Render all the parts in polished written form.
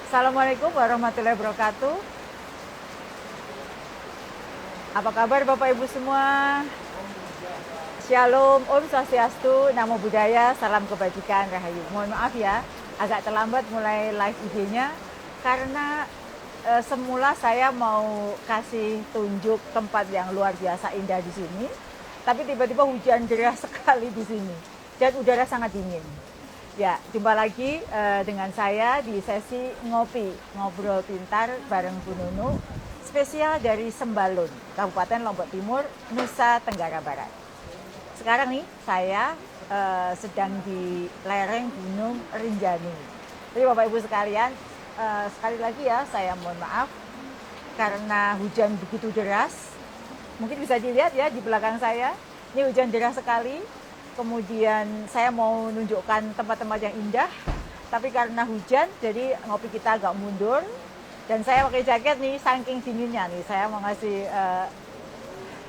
Assalamualaikum warahmatullahi wabarakatuh. Apa kabar Bapak Ibu semua? Shalom, Om Swastiastu, Namo Buddhaya, salam kebajikan, Rahayu. Mohon maaf ya, agak terlambat mulai live IG-nya karena semula saya mau kasih tunjuk tempat yang luar biasa indah di sini, tapi tiba-tiba hujan deras sekali di sini dan udara sangat dingin. Ya, jumpa lagi dengan saya di sesi ngobrol pintar bareng Bu Nunu, spesial dari Sembalun, Kabupaten Lombok Timur, Nusa Tenggara Barat. Sekarang nih saya sedang di lereng Gunung Rinjani. Jadi Bapak Ibu sekalian, sekali lagi ya saya mohon maaf karena hujan begitu deras. Mungkin bisa dilihat ya di belakang saya, ini hujan deras sekali. Kemudian saya mau nunjukkan tempat-tempat yang indah, tapi karena hujan jadi ngopi kita agak mundur. Dan saya pakai jaket nih, saking dinginnya nih. Saya mau ngasih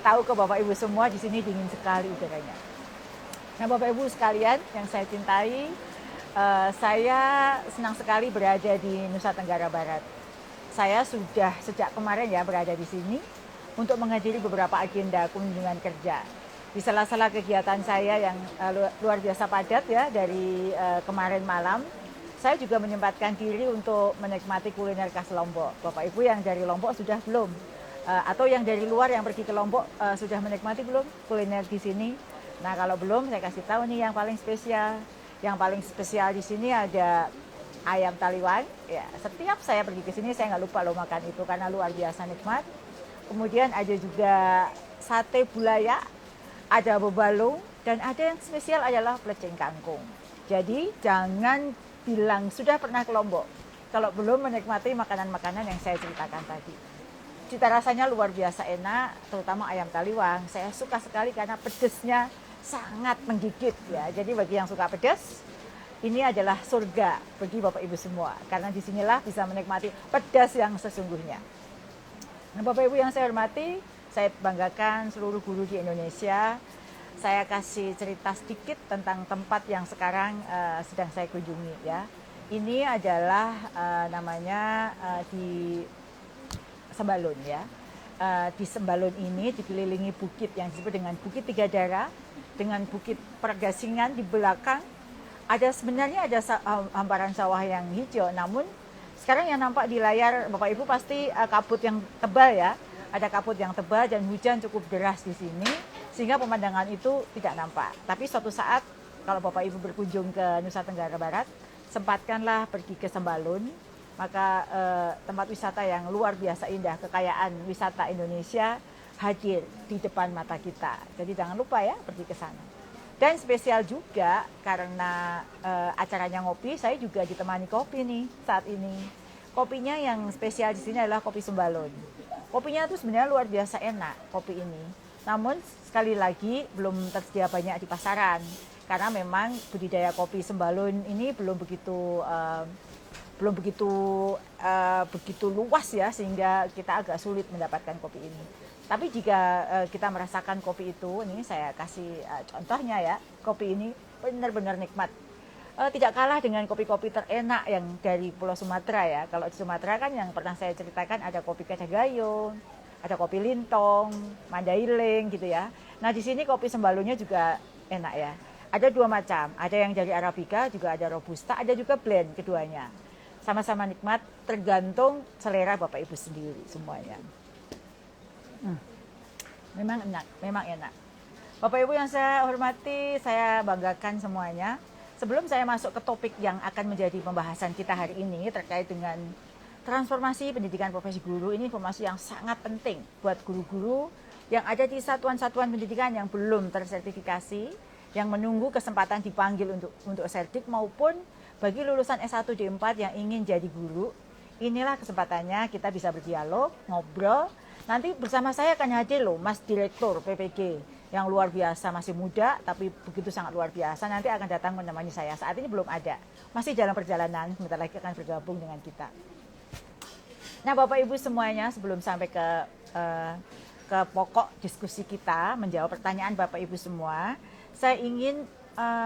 tahu ke Bapak Ibu semua di sini dingin sekali udaranya. Nah Bapak Ibu sekalian yang saya cintai, saya senang sekali berada di Nusa Tenggara Barat. Saya sudah sejak kemarin ya berada di sini untuk menghadiri beberapa agenda kunjungan kerja. Di sela-sela kegiatan saya yang luar biasa padat ya dari kemarin malam, saya juga menyempatkan diri untuk menikmati kuliner khas Lombok. Bapak Ibu yang dari Lombok sudah belum? Atau yang dari luar yang pergi ke Lombok sudah menikmati belum kuliner di sini? Nah kalau belum saya kasih tahu nih yang paling spesial. Yang paling spesial di sini ada ayam taliwan. Ya, setiap saya pergi ke sini saya nggak lupa loh makan itu karena luar biasa nikmat. Kemudian ada juga sate bulaya, ada bebalung, dan ada yang spesial adalah plecing kangkung. Jadi jangan bilang sudah pernah ke Lombok kalau belum menikmati makanan-makanan yang saya ceritakan tadi. Cita rasanya luar biasa enak, terutama ayam taliwang. Saya suka sekali karena pedesnya sangat menggigit ya. Jadi bagi yang suka pedas, ini adalah surga bagi Bapak Ibu semua. Karena disinilah bisa menikmati pedas yang sesungguhnya. Nah Bapak Ibu yang saya hormati, saya banggakan seluruh guru di Indonesia. Saya kasih cerita sedikit tentang tempat yang sekarang sedang saya kunjungi ya. Ini adalah namanya di Sembalun ya. Di Sembalun ini dikelilingi bukit yang disebut dengan Bukit Tiga Darah dengan Bukit Pergasingan di belakang. Sebenarnya ada hamparan sawah yang hijau, namun sekarang yang nampak di layar Bapak Ibu pasti kabut yang tebal ya. Ada kabut yang tebal dan hujan cukup deras di sini sehingga pemandangan itu tidak nampak. Tapi suatu saat kalau Bapak Ibu berkunjung ke Nusa Tenggara Barat, sempatkanlah pergi ke Sembalun, maka tempat wisata yang luar biasa indah, kekayaan wisata Indonesia hadir di depan mata kita. Jadi jangan lupa ya pergi ke sana. Dan spesial juga karena acaranya ngopi, saya juga ditemani kopi nih saat ini. Kopinya yang spesial di sini adalah kopi Sembalun. Kopinya itu sebenarnya luar biasa enak kopi ini. Namun sekali lagi belum tersedia banyak di pasaran karena memang budidaya kopi Sembalun ini belum begitu luas ya sehingga kita agak sulit mendapatkan kopi ini. Tapi jika kita merasakan kopi itu, ini saya kasih contohnya ya, kopi ini benar-benar nikmat. Tidak kalah dengan kopi-kopi terenak yang dari Pulau Sumatera ya. Kalau di Sumatera kan yang pernah saya ceritakan ada kopi Kacang Gayung, ada kopi Lintong, Mandailing gitu ya. Nah di sini kopi Sembalunnya juga enak ya. Ada dua macam, ada yang dari Arabica, juga ada Robusta, ada juga blend keduanya. Sama-sama nikmat, tergantung selera Bapak Ibu sendiri semuanya. Memang enak. Bapak Ibu yang saya hormati, saya banggakan semuanya. Sebelum saya masuk ke topik yang akan menjadi pembahasan kita hari ini terkait dengan transformasi pendidikan profesi guru, ini informasi yang sangat penting buat guru-guru yang ada di satuan-satuan pendidikan yang belum tersertifikasi, yang menunggu kesempatan dipanggil untuk sertif maupun bagi lulusan S1 D4 yang ingin jadi guru. Inilah kesempatannya kita bisa berdialog, ngobrol. Nanti bersama saya akan hadir loh Mas Direktur PPG yang luar biasa, masih muda tapi begitu sangat luar biasa, nanti akan datang menemani saya. Saat ini belum ada, masih dalam perjalanan, sebentar lagi akan bergabung dengan kita. Nah Bapak Ibu semuanya, sebelum sampai ke pokok diskusi kita, menjawab pertanyaan Bapak Ibu semua, saya ingin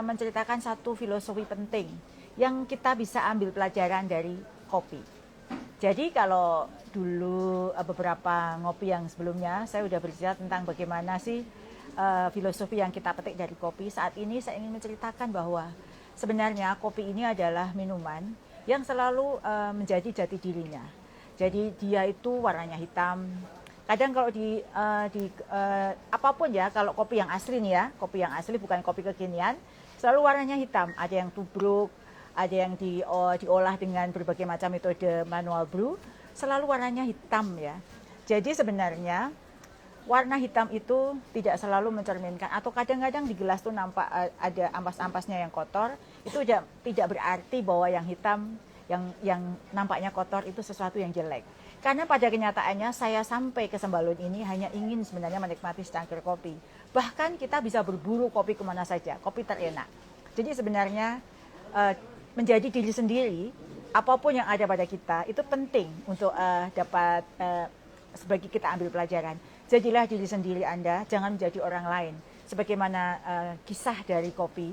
menceritakan satu filosofi penting yang kita bisa ambil pelajaran dari kopi. Jadi kalau dulu beberapa ngopi yang sebelumnya saya sudah berbicara tentang bagaimana sih filosofi yang kita petik dari kopi. Saat ini saya ingin menceritakan bahwa sebenarnya kopi ini adalah minuman yang selalu menjadi jati dirinya. Jadi dia itu warnanya hitam. Kadang kalau apapun ya, kalau kopi yang asli nih ya, kopi yang asli bukan kopi kekinian, selalu warnanya hitam. Ada yang tubruk, ada yang diolah dengan berbagai macam metode manual brew, selalu warnanya hitam ya. Jadi sebenarnya warna hitam itu tidak selalu mencerminkan, atau kadang-kadang di gelas tuh nampak ada ampas-ampasnya yang kotor, itu tidak berarti bahwa yang hitam yang nampaknya kotor itu sesuatu yang jelek. Karena pada kenyataannya saya sampai ke Sembalun ini hanya ingin sebenarnya menikmati secangkir kopi. Bahkan kita bisa berburu kopi kemana saja, kopi terenak. Jadi sebenarnya menjadi diri sendiri, apapun yang ada pada kita itu penting untuk dapat sebagai kita ambil pelajaran. Jadilah diri sendiri Anda, jangan menjadi orang lain. Sebagaimana kisah dari kopi,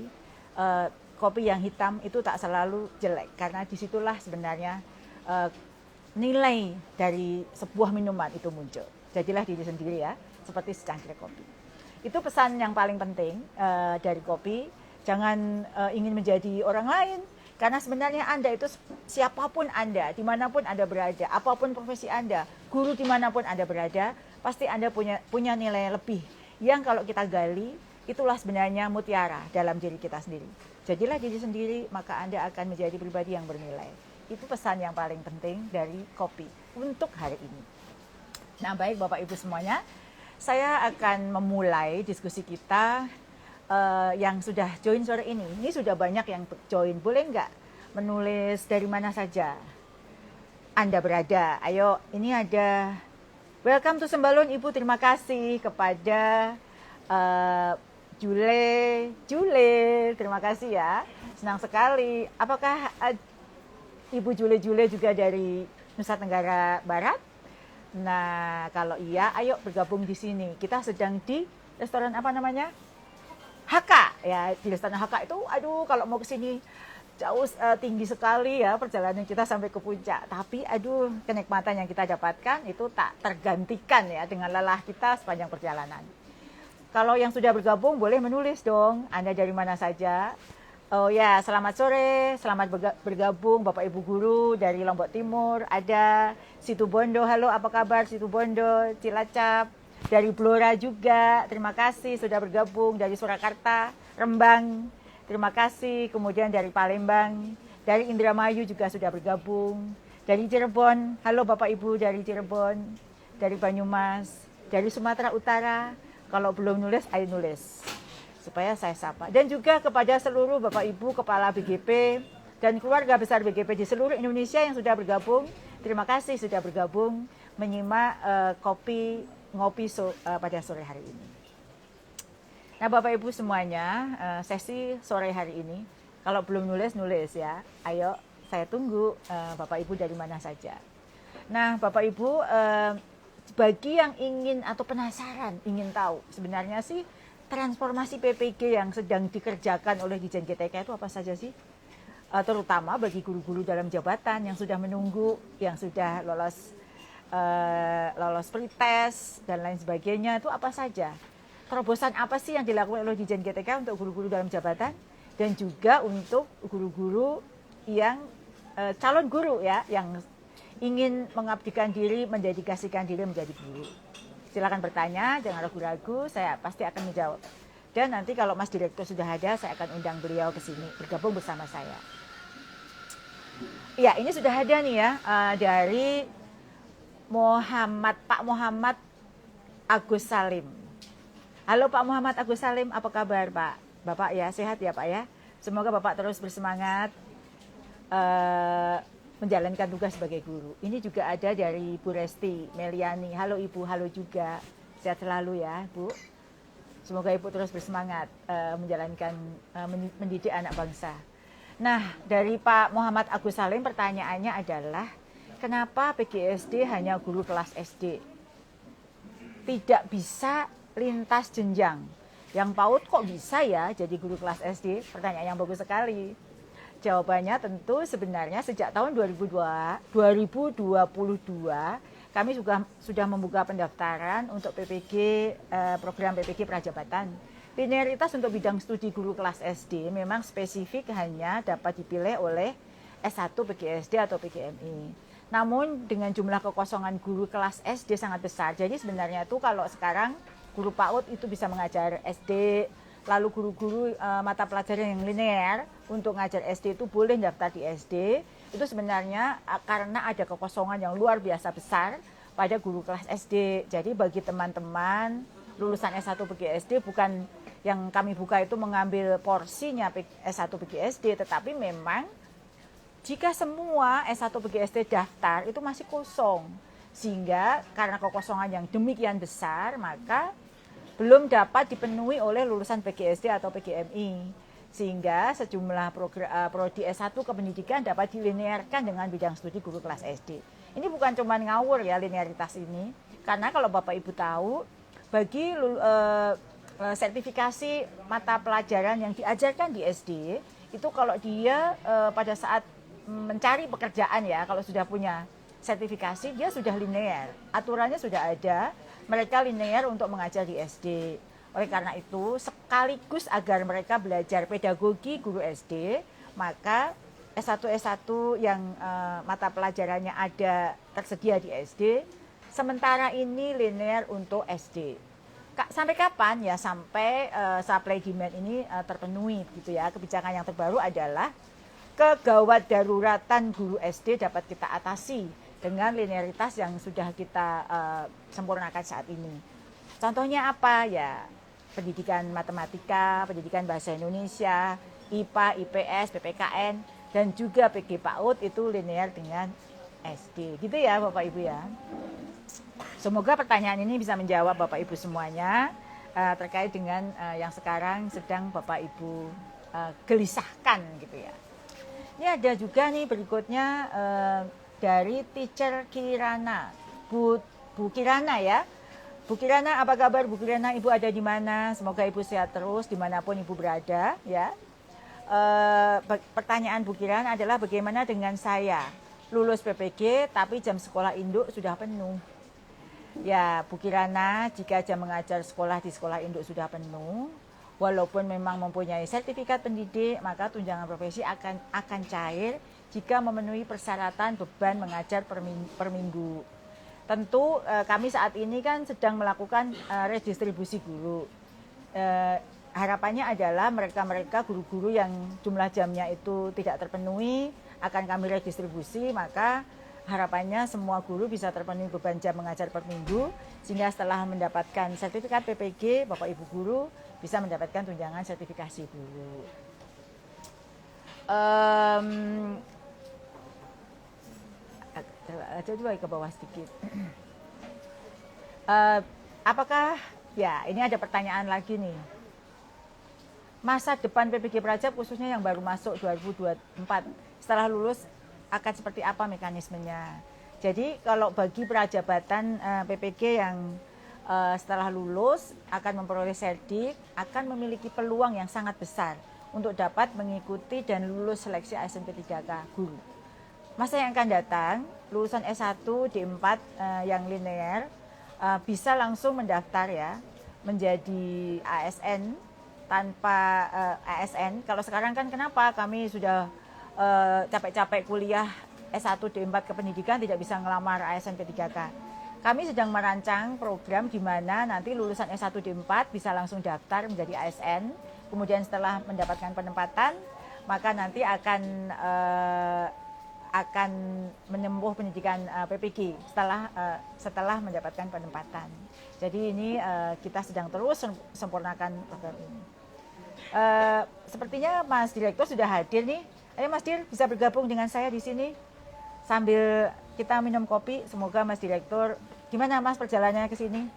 kopi yang hitam itu tak selalu jelek, karena disitulah sebenarnya nilai dari sebuah minuman itu muncul. Jadilah diri sendiri ya, seperti secangkir kopi. Itu pesan yang paling penting dari kopi. Jangan ingin menjadi orang lain, karena sebenarnya Anda itu siapapun Anda, dimanapun Anda berada, apapun profesi Anda, guru dimanapun Anda berada, pasti Anda punya nilai lebih yang kalau kita gali, itulah sebenarnya mutiara dalam diri kita sendiri. Jadilah diri sendiri, maka Anda akan menjadi pribadi yang bernilai. Itu pesan yang paling penting dari kopi untuk hari ini. Nah baik Bapak Ibu semuanya, saya akan memulai diskusi kita yang sudah join sore ini. Ini sudah banyak yang join, boleh nggak menulis dari mana saja Anda berada? Ayo, ini ada welcome to Sembalun Ibu, terima kasih kepada Jule, terima kasih ya, senang sekali. Apakah Ibu Jule juga dari Nusa Tenggara Barat? Nah, kalau iya, ayo bergabung di sini. Kita sedang di restoran apa namanya? HK ya. Di restoran HK itu, aduh, kalau mau ke sini jauh tinggi sekali ya perjalanan kita sampai ke puncak. Tapi aduh, kenikmatan yang kita dapatkan itu tak tergantikan ya dengan lelah kita sepanjang perjalanan. Kalau yang sudah bergabung boleh menulis dong. Anda dari mana saja? Oh ya, selamat sore, selamat bergabung Bapak Ibu Guru dari Lombok Timur. Ada Situbondo, halo apa kabar Situbondo, Cilacap, dari Blora juga, terima kasih sudah bergabung. Dari Surakarta, Rembang, terima kasih. Kemudian dari Palembang, dari Indramayu juga sudah bergabung. Dari Cirebon, halo Bapak Ibu dari Cirebon, dari Banyumas, dari Sumatera Utara. Kalau belum nulis, ayo nulis supaya saya sapa. Dan juga kepada seluruh Bapak Ibu Kepala BGP dan keluarga besar BGP di seluruh Indonesia yang sudah bergabung. Terima kasih sudah bergabung menyimak ngopi pada sore hari ini. Nah Bapak Ibu semuanya, sesi sore hari ini, kalau belum nulis ya. Ayo saya tunggu Bapak Ibu dari mana saja. Nah Bapak Ibu, bagi yang ingin atau penasaran, ingin tahu sebenarnya sih transformasi PPG yang sedang dikerjakan oleh Ditjen GTK itu apa saja sih? Terutama bagi guru-guru dalam jabatan yang sudah menunggu, yang sudah lolos pretest dan lain sebagainya, itu apa saja? Terobosan apa sih yang dilakukan oleh Ditjen GTK untuk guru-guru dalam jabatan dan juga untuk guru-guru yang calon guru ya, yang ingin mengabdikan diri, mendedikasikan diri menjadi guru. Silakan bertanya, jangan ragu-ragu, saya pasti akan menjawab. Dan nanti kalau Mas Direktur sudah ada, saya akan undang beliau ke sini, bergabung bersama saya. Ya, ini sudah ada nih ya, dari Pak Muhammad Agus Salim. Halo Pak Muhammad Agus Salim, apa kabar Pak? Bapak ya, sehat ya Pak ya? Semoga Bapak terus bersemangat menjalankan tugas sebagai guru. Ini juga ada dari Bu Resti Meliani. Halo Ibu, halo juga. Sehat selalu ya Bu. Semoga Ibu terus bersemangat menjalankan, mendidik anak bangsa. Nah, dari Pak Muhammad Agus Salim pertanyaannya adalah, kenapa PGSD hanya guru kelas SD? Tidak bisa lintas jenjang. Yang PAUD kok bisa ya jadi guru kelas SD? Pertanyaan yang bagus sekali. jawabannya tentu sebenarnya sejak tahun 2022 kami juga sudah membuka pendaftaran untuk PPG, program PPG Prajabatan. Linearitas untuk bidang studi guru kelas SD memang spesifik hanya dapat dipilih oleh S1 PGSD atau PGMI. Namun dengan jumlah kekosongan guru kelas SD sangat besar. Jadi sebenarnya itu kalau sekarang guru PAUD itu bisa mengajar SD, lalu guru-guru mata pelajaran yang linear untuk ngajar SD itu boleh daftar di SD. Itu sebenarnya karena ada kekosongan yang luar biasa besar pada guru kelas SD. Jadi bagi teman-teman lulusan S1 PGSD, bukan yang kami buka itu mengambil porsinya S1 PGSD, tetapi memang jika semua S1 PGSD daftar itu masih kosong. Sehingga karena kekosongan yang demikian besar, maka belum dapat dipenuhi oleh lulusan PGSD atau PGMI. Sehingga sejumlah prodi S1 kependidikan dapat dilinearkan dengan bidang studi guru kelas SD. Ini bukan cuma ngawur ya linearitas ini, karena kalau Bapak Ibu tahu, bagi sertifikasi mata pelajaran yang diajarkan di SD, itu kalau dia pada saat mencari pekerjaan ya, kalau sudah punya sertifikasi, dia sudah linear, aturannya sudah ada, mereka linear untuk mengajar di SD. Oleh karena itu, sekaligus agar mereka belajar pedagogi guru SD, maka S1 yang mata pelajarannya ada tersedia di SD, sementara ini linear untuk SD. Sampai kapan? Ya sampai supply demand ini terpenuhi gitu ya. Kebijakan yang terbaru adalah kegawat daruratan guru SD dapat kita atasi dengan linearitas yang sudah kita sempurnakan saat ini. Contohnya apa ya? Pendidikan matematika, pendidikan bahasa Indonesia, IPA, IPS, PPKN, dan juga PG PAUD itu linear dengan SD. Gitu ya Bapak Ibu ya. Semoga pertanyaan ini bisa menjawab Bapak Ibu semuanya terkait dengan yang sekarang sedang Bapak Ibu gelisahkan gitu ya. Ini ada juga nih berikutnya dari teacher Kirana, Bu Kirana ya. Bu Kirana, apa kabar Bu Kirana? Ibu ada di mana? Semoga Ibu sehat terus dimanapun Ibu berada ya. Pertanyaan Bu Kirana adalah bagaimana dengan saya? Lulus PPG tapi jam sekolah induk sudah penuh. Ya Bu Kirana, jika jam mengajar sekolah di sekolah induk sudah penuh, walaupun memang mempunyai sertifikat pendidik, maka tunjangan profesi akan cair jika memenuhi persyaratan beban mengajar per minggu. Tentu kami saat ini kan sedang melakukan redistribusi guru. Harapannya adalah mereka guru-guru yang jumlah jamnya itu tidak terpenuhi akan kami redistribusi, maka harapannya semua guru bisa terpenuhi beban jam mengajar per minggu, sehingga setelah mendapatkan sertifikat PPG, Bapak Ibu guru bisa mendapatkan tunjangan sertifikasi guru. Coba ke bawah sedikit. Apakah ya ini ada pertanyaan lagi nih. Masa depan PPG Prajab khususnya yang baru masuk 2024 setelah lulus akan seperti apa mekanismenya? Jadi kalau bagi prajabatan PPG yang setelah lulus akan memperoleh serdik, akan memiliki peluang yang sangat besar untuk dapat mengikuti dan lulus seleksi ASN P3K guru. Masa yang akan datang, lulusan S1 D4 yang linear bisa langsung mendaftar ya menjadi ASN tanpa ASN. Kalau sekarang kan kenapa kami sudah capek-capek kuliah S1 D4 kependidikan tidak bisa ngelamar ASN P3K. Kami sedang merancang program di mana nanti lulusan S1 D4 bisa langsung daftar menjadi ASN. Kemudian setelah mendapatkan penempatan, maka nanti akan menempuh pendidikan PPG setelah mendapatkan penempatan. Jadi ini kita sedang terus sempurnakan program ini. Sepertinya Mas Direktur sudah hadir nih. Ayo Mas Dir, bisa bergabung dengan saya di sini sambil kita minum kopi. Semoga Mas Direktur, gimana Mas perjalanannya ke sini?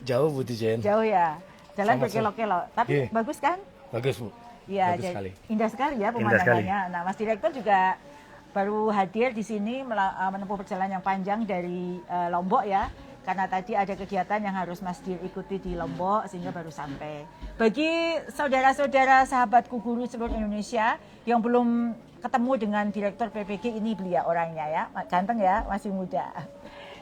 Jauh Bu Tijen. Jauh ya. Jalan berkelok-kelok, tapi bagus kan? Bagus Bu. Iya, indah sekali ya pemandangannya. Nah, Mas Direktur juga baru hadir di sini menempuh perjalanan yang panjang dari Lombok ya karena tadi ada kegiatan yang harus Mas Dir ikuti di Lombok sehingga baru sampai. Bagi saudara-saudara sahabatku guru seluruh Indonesia yang belum ketemu dengan Direktur PPG, ini beliau orangnya ya, ganteng ya, masih muda.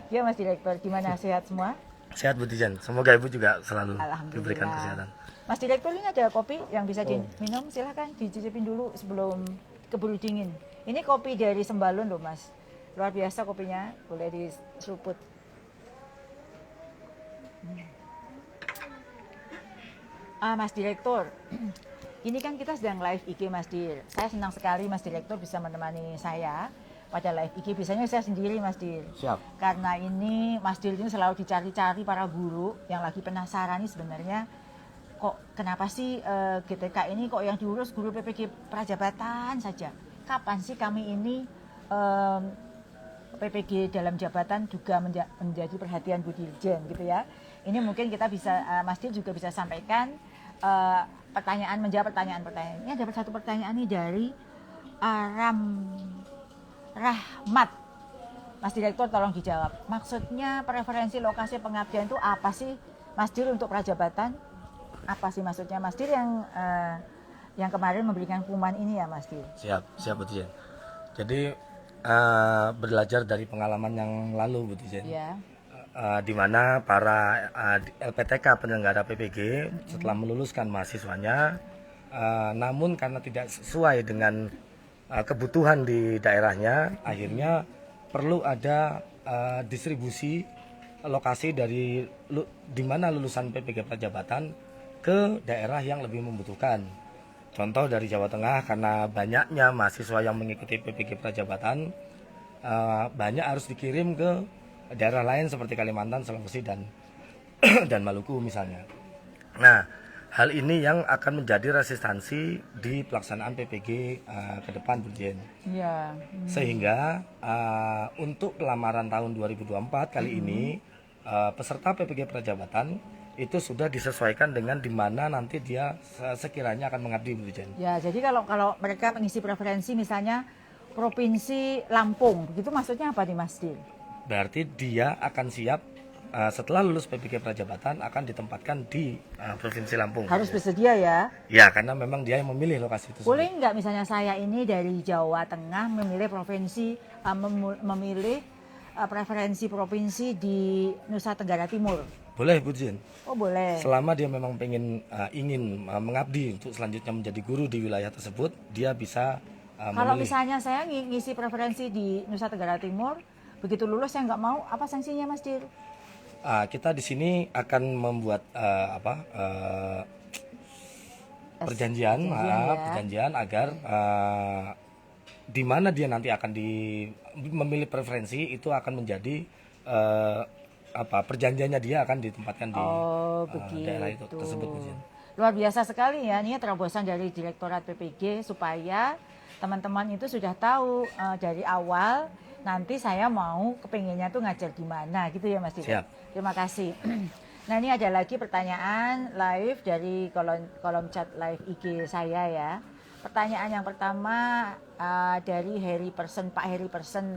Ya Mas Direktur, gimana, sehat semua? Sehat Bu Tijen, semoga Ibu juga selalu Alhamdulillah. diberikan kesehatan. Mas Direktur, ini ada kopi yang bisa diminum, silahkan dicicipin dulu sebelum keburu dingin. Ini kopi dari Sembalun loh Mas, luar biasa kopinya, boleh diseruput. Mas Direktur, ini kan kita sedang live IG Mas Dir. Saya senang sekali Mas Direktur bisa menemani saya pada live IG. Biasanya saya sendiri Mas Dir. Siap. Karena ini Mas Dir ini selalu dicari-cari para guru yang lagi penasaran nih sebenarnya kok kenapa sih GTK ini kok yang diurus guru PPG prajabatan saja. Kapan sih kami ini PPG dalam jabatan juga menjadi perhatian Bu Dirjen gitu ya. Ini mungkin kita bisa, Mas Dir juga bisa sampaikan pertanyaan, menjawab pertanyaan-pertanyaan. Ini ada satu pertanyaan nih dari Aram Rahmat. Mas Direktur tolong dijawab. Maksudnya preferensi lokasi pengabdian itu apa sih Mas Dir untuk prajabatan? Apa sih maksudnya Mas Dir yang kemarin memberikan pengumuman ini ya Mas Dir? Siap Bu Tijen. Jadi belajar dari pengalaman yang lalu Bu Tijen. Ya. Di mana para LPTK penyelenggara PPG setelah meluluskan mahasiswanya, namun karena tidak sesuai dengan kebutuhan di daerahnya, akhirnya perlu ada distribusi lokasi dari di mana lulusan PPG prajabatan ke daerah yang lebih membutuhkan. Contoh dari Jawa Tengah, karena banyaknya mahasiswa yang mengikuti PPG prajabatan, banyak harus dikirim ke daerah lain seperti Kalimantan, Sulawesi dan Maluku misalnya. Nah, hal ini yang akan menjadi resistansi di pelaksanaan PPG ke depan, Bu Jen. Iya. Sehingga untuk pelamaran tahun 2024 kali ini peserta PPG prajabatan itu sudah disesuaikan dengan di mana nanti dia sekiranya akan mengabdi, Bu Jen. Ya, jadi kalau mereka mengisi preferensi misalnya Provinsi Lampung, begitu maksudnya apa nih Mas Dir? Berarti dia akan siap setelah lulus PPG prajabatan akan ditempatkan di Provinsi Lampung. Harus bersedia ya? Ya, karena memang dia yang memilih lokasi itu. Boleh nggak misalnya saya ini dari Jawa Tengah memilih provinsi, memilih preferensi provinsi di Nusa Tenggara Timur? Boleh Bu Jen. Oh boleh. Selama dia memang ingin mengabdi untuk selanjutnya menjadi guru di wilayah tersebut, dia bisa Kalau memilih. misalnya saya ngisi preferensi di Nusa Tenggara Timur, begitu lulus saya nggak mau, apa sanksinya Mas Dir? Kita di sini akan membuat perjanjian agar di mana dia nanti akan memilih preferensi itu akan menjadi perjanjiannya dia akan ditempatkan di daerah itu tersebut. Luar biasa sekali ya, ini terobosan dari Direktorat PPG supaya teman-teman itu sudah tahu dari awal nanti saya mau kepinginnya tuh ngajar di mana gitu ya Mas Dir. Siap. Terima kasih. Nah ini ada lagi pertanyaan live dari kolom chat live IG saya ya. Pertanyaan yang pertama dari Pak Harry Person.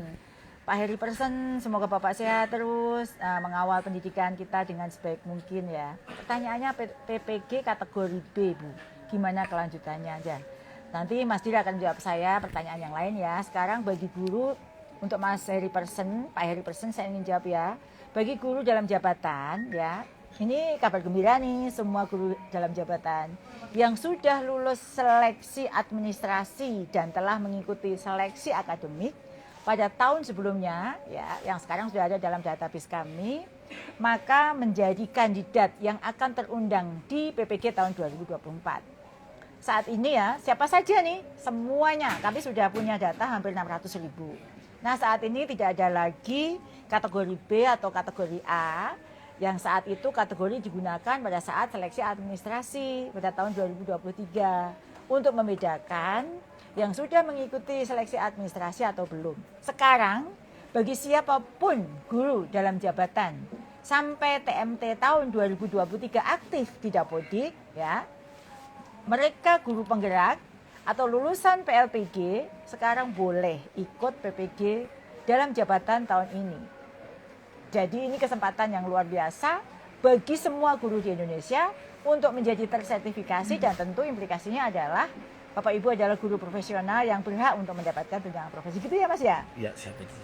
Pak Harry Person, semoga Bapak sehat terus mengawal pendidikan kita dengan sebaik mungkin ya. Pertanyaannya PPG kategori B Bu, gimana kelanjutannya aja? Nanti Mas Dir akan jawab saya pertanyaan yang lain ya. Sekarang bagi guru, untuk Mas Harry Person, Pak Harry Person saya ingin jawab ya. Bagi guru dalam jabatan ya, ini kabar gembira nih semua guru dalam jabatan yang sudah lulus seleksi administrasi dan telah mengikuti seleksi akademik pada tahun sebelumnya ya, yang sekarang sudah ada dalam database kami, maka menjadi kandidat yang akan terundang di PPG tahun 2024. Saat ini ya, siapa saja nih? Semuanya, kami sudah punya data hampir 600.000. Nah saat ini tidak ada lagi kategori B atau kategori A, yang saat itu kategori digunakan pada saat seleksi administrasi pada tahun 2023 untuk membedakan yang sudah mengikuti seleksi administrasi atau belum. Sekarang bagi siapapun guru dalam jabatan sampai TMT tahun 2023 aktif di Dapodik ya, mereka guru penggerak atau lulusan PLPG sekarang boleh ikut PPG dalam jabatan tahun ini. Jadi ini kesempatan yang luar biasa bagi semua guru di Indonesia untuk menjadi tersertifikasi dan tentu implikasinya adalah Bapak Ibu adalah guru profesional yang berhak untuk mendapatkan tunjangan profesi. Gitu ya Mas ya? Iya, siap itu.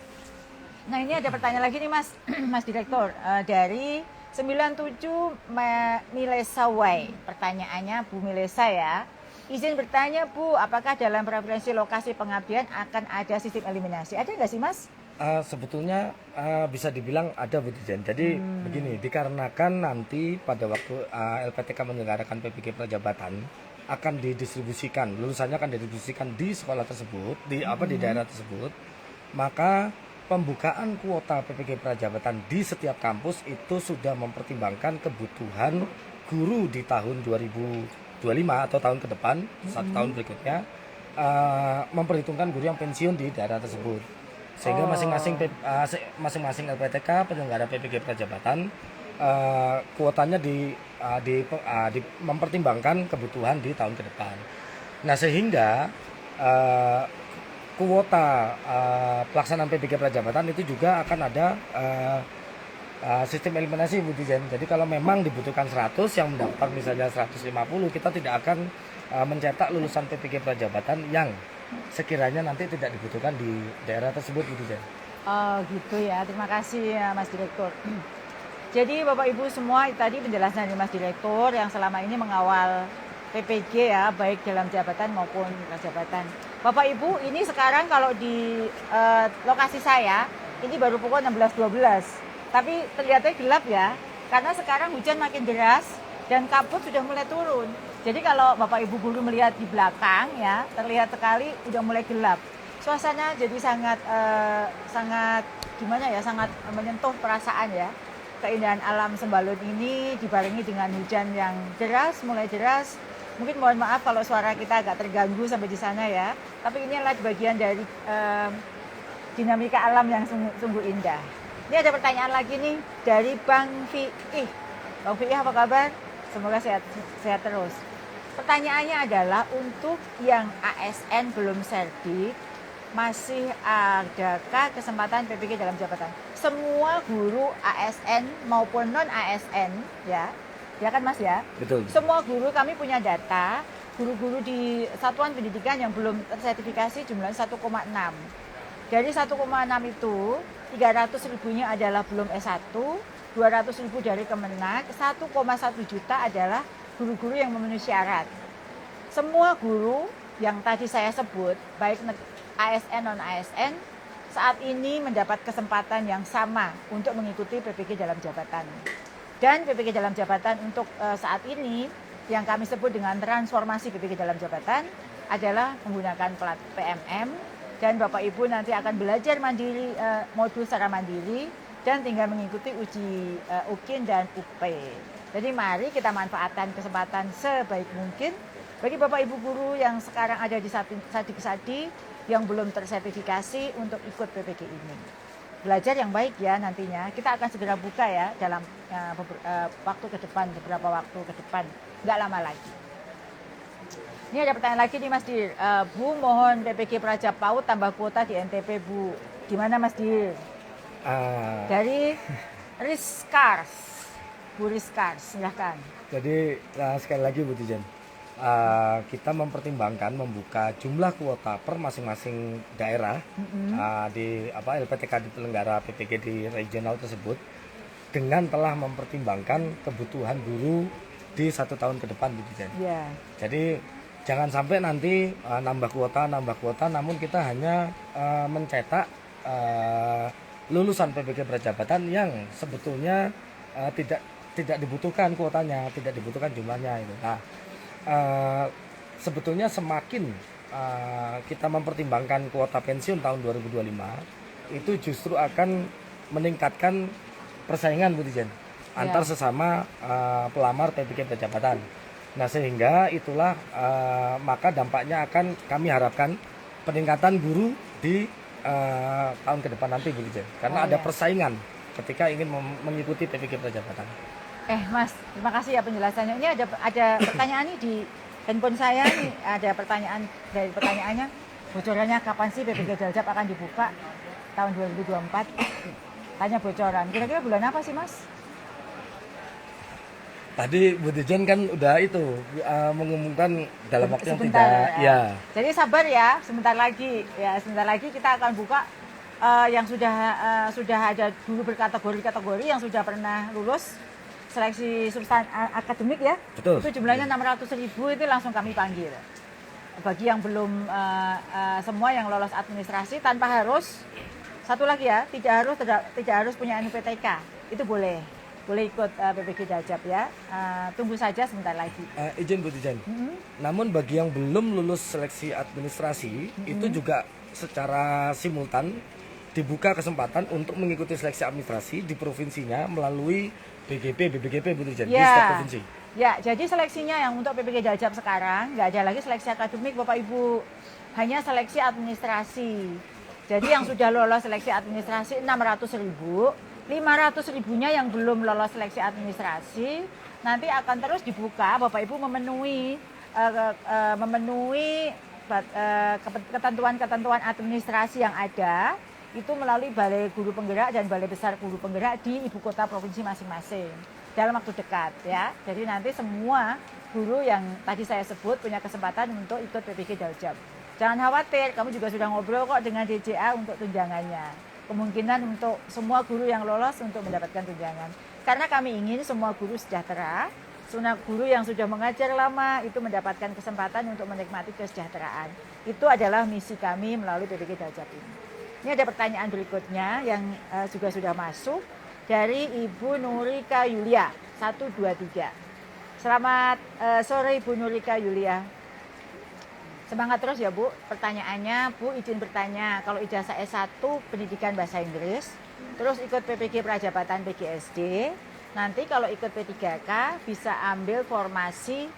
Nah ini ada pertanyaan lagi nih Mas, Mas Direktur, dari 97 Milesa Way. Pertanyaannya Bu Milesa ya. Izin bertanya Bu, apakah dalam preferensi lokasi pengabdian akan ada sistem eliminasi? Ada nggak sih Mas? Sebetulnya bisa dibilang ada Bu Dijen. Jadi begini, dikarenakan nanti pada waktu LPTK menyelenggarakan PPG Prajabatan akan didistribusikan, lulusannya akan didistribusikan di sekolah tersebut, di daerah tersebut, maka pembukaan kuota PPG Prajabatan di setiap kampus itu sudah mempertimbangkan kebutuhan guru di tahun 2025 atau tahun ke depan, satu tahun berikutnya, memperhitungkan guru yang pensiun di daerah tersebut. Sehingga masing-masing LPTK penyelenggara PPG Prajabatan kuotanya mempertimbangkan kebutuhan di tahun ke depan. Nah sehingga kuota pelaksanaan PPG Prajabatan itu juga akan ada sistem eliminasi Bu Dijen. Jadi kalau memang dibutuhkan 100 yang mendapat misalnya 150, kita tidak akan mencetak lulusan PPG Prajabatan yang sekiranya nanti tidak dibutuhkan di daerah tersebut Bu Dijen. Oh gitu ya, terima kasih ya Mas Direktur. Jadi Bapak Ibu semua tadi penjelasan dari Mas Direktur yang selama ini mengawal PPG ya, baik dalam jabatan maupun jabatan. Bapak Ibu, ini sekarang kalau di lokasi saya, ini baru pukul 16.12. Tapi terlihatnya gelap ya, karena sekarang hujan makin deras dan kabut sudah mulai turun. Jadi kalau Bapak Ibu guru melihat di belakang ya, terlihat sekali udah mulai gelap. Suasana jadi sangat gimana ya, sangat menyentuh perasaan ya. Keindahan alam Sembalun ini dibarengi dengan hujan yang deras, mulai deras. Mungkin mohon maaf kalau suara kita agak terganggu sampai di sana ya. Tapi ini adalah bagian dari dinamika alam yang sungguh indah. Ini ada pertanyaan lagi nih dari Bang Fiih. Bang Fiih apa kabar? Semoga sehat terus. Pertanyaannya adalah untuk yang ASN belum serdik, masih adakah kesempatan PPG dalam jabatan? Semua guru ASN maupun non ASN ya kan Mas ya? Betul. Semua guru kami punya data, guru-guru di satuan pendidikan yang belum tersertifikasi jumlahnya 1,6. Dari 1,6 itu 300 ribunya adalah belum S1, 200 ribu dari Kemenak, 1,1 juta adalah guru-guru yang memenuhi syarat. Semua guru yang tadi saya sebut, baik ASN non ASN, saat ini mendapat kesempatan yang sama untuk mengikuti PPG dalam jabatan. Dan PPG dalam jabatan untuk saat ini yang kami sebut dengan transformasi PPG dalam jabatan adalah menggunakan plat PMM, dan Bapak Ibu nanti akan belajar mandiri, modul secara mandiri dan tinggal mengikuti uji UKIN dan UP. Jadi mari kita manfaatkan kesempatan sebaik mungkin bagi Bapak Ibu guru yang sekarang ada di Sadik-Sadi yang belum tersertifikasi untuk ikut PPG ini. Belajar yang baik ya nantinya. Kita akan segera buka ya dalam waktu ke depan, beberapa waktu ke depan. Nggak lama lagi. Ini ada pertanyaan lagi nih Mas Dir. Bu, mohon PPG Praja PAUD tambah kuota di NTP Bu. Gimana Mas Dir? Dari Rizkars. Bu Rizkars, silahkan. Jadi sekali lagi Bu Dijen, kita mempertimbangkan membuka jumlah kuota per masing-masing daerah di LPTK di penyelenggara PPG di regional tersebut dengan telah mempertimbangkan kebutuhan guru di 1 tahun ke depan Bu Dijen. Yeah. Jadi jangan sampai nanti nambah kuota, namun kita hanya mencetak lulusan PPG Prajabatan yang sebetulnya tidak dibutuhkan kuotanya, tidak dibutuhkan jumlahnya itu. Nah, sebetulnya semakin kita mempertimbangkan kuota pensiun tahun 2025 itu justru akan meningkatkan persaingan Bu Dijen antar sesama pelamar PPG Prajabatan. Nah sehingga itulah maka dampaknya akan kami harapkan peningkatan guru di tahun ke depan nanti Bu Dijen, karena ada persaingan ketika ingin mengikuti PPG Prajabatan. Mas, terima kasih ya penjelasannya. Ini ada pertanyaan nih di handphone saya nih, ada pertanyaan dari pertanyaannya, bocorannya kapan sih PPG Daljab akan dibuka tahun 2024? Tanya bocoran. Kira-kira bulan apa sih, Mas? Tadi Bu Dirjen kan udah itu mengumumkan dalam waktu yang Sebentar, tidak, ya. Jadi sabar ya, sebentar lagi. Ya, sebentar lagi kita akan buka yang sudah ada dulu berkategori-kategori yang sudah pernah lulus seleksi akademik ya. Betul. Itu jumlahnya 600.000 itu langsung kami panggil. Bagi yang belum semua yang lolos administrasi tanpa harus satu lagi ya, tidak harus punya NPTK. Itu boleh ikut PPG Dajab ya. Tunggu saja sebentar lagi. Izin Bu Dirjen. Namun bagi yang belum lulus seleksi administrasi itu juga secara simultan dibuka kesempatan untuk mengikuti seleksi administrasi di provinsinya melalui BGP Bu Dirjen di setiap provinsi. Ya, jadi seleksinya yang untuk PPG Dajab sekarang nggak ada lagi seleksi akademik Bapak Ibu, hanya seleksi administrasi. Jadi yang sudah lolos seleksi administrasi 600.000, 500.000-nya yang belum lolos seleksi administrasi nanti akan terus dibuka. Bapak Ibu memenuhi ketentuan administrasi yang ada itu melalui Balai Guru Penggerak dan Balai Besar Guru Penggerak di ibu kota provinsi masing-masing dalam waktu dekat ya. Jadi nanti semua guru yang tadi saya sebut punya kesempatan untuk ikut PPG Dajab. Jangan khawatir, kamu juga sudah ngobrol kok dengan DJA untuk tunjangannya. Kemungkinan untuk semua guru yang lolos untuk mendapatkan tunjangan. Karena kami ingin semua guru sejahtera, semua guru yang sudah mengajar lama itu mendapatkan kesempatan untuk menikmati kesejahteraan. Itu adalah misi kami melalui PPG Dajab ini. Ini ada pertanyaan berikutnya yang juga sudah masuk dari Ibu Nurika Yulia 123. Selamat sore Ibu Nurika Yulia. Semangat terus ya Bu. Pertanyaannya, Bu izin bertanya, kalau ijazah S1 pendidikan bahasa Inggris, terus ikut PPG Prajabatan PGSD, nanti kalau ikut P3K bisa ambil formasi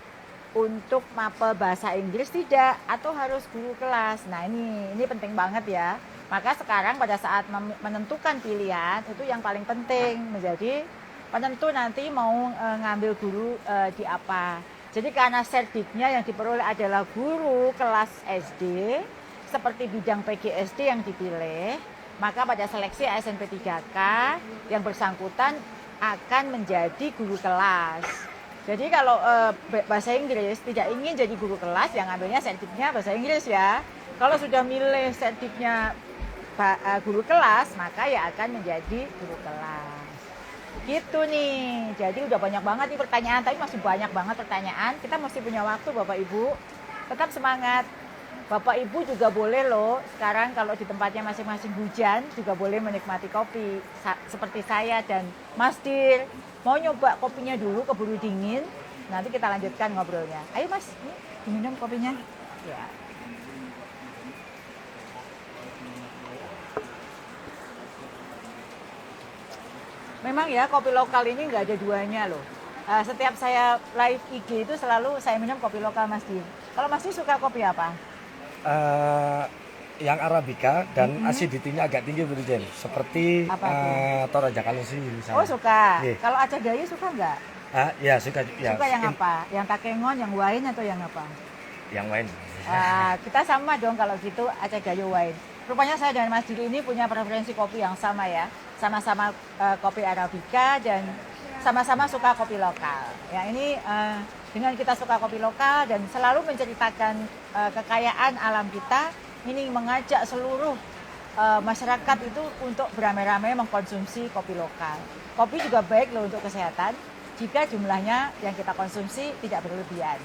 untuk mapel bahasa Inggris tidak? Atau harus guru kelas? Nah ini penting banget ya. Maka sekarang pada saat menentukan pilihan, itu yang paling penting menjadi penentu nanti mau ngambil guru di apa. Jadi karena serdiknya yang diperoleh adalah guru kelas SD, seperti bidang PGSD yang dipilih, maka pada seleksi ASN P3K yang bersangkutan akan menjadi guru kelas. Jadi kalau bahasa Inggris tidak ingin jadi guru kelas, yang ambilnya serdiknya bahasa Inggris ya. Kalau sudah milih serdiknya guru kelas, maka ya akan menjadi guru kelas. Gitu nih, jadi udah banyak banget nih pertanyaan, tapi masih banyak banget pertanyaan. Kita masih punya waktu Bapak Ibu, tetap semangat. Bapak Ibu juga boleh loh, sekarang kalau di tempatnya masing-masing hujan, juga boleh menikmati kopi. Seperti saya dan Mas Dir, mau nyoba kopinya dulu, keburu dingin, nanti kita lanjutkan ngobrolnya. Ayo Mas, ini diminum kopinya. Ya. Memang ya kopi lokal ini nggak ada duanya loh. Setiap saya live IG itu selalu saya minum kopi lokal Mas Dir. Kalau Mas Dir suka kopi apa? Yang Arabica dan acidity-nya agak tinggi Bu Dirjen. Seperti Toraja Kalusi misalnya. Oh suka. Kalau Aceh Gayo suka nggak? Ya suka. Ya. Suka yang apa? Yang takengon, yang wine atau yang apa? Yang wine. Kita sama dong kalau gitu Aceh Gayo wine. Rupanya saya dan Mas Dir ini punya preferensi kopi yang sama ya. Sama-sama kopi Arabica dan sama-sama suka kopi lokal. Ya ini dengan kita suka kopi lokal dan selalu menceritakan kekayaan alam kita, ini mengajak seluruh masyarakat itu untuk beramai-ramai mengkonsumsi kopi lokal. Kopi juga baik loh untuk kesehatan jika jumlahnya yang kita konsumsi tidak berlebihan.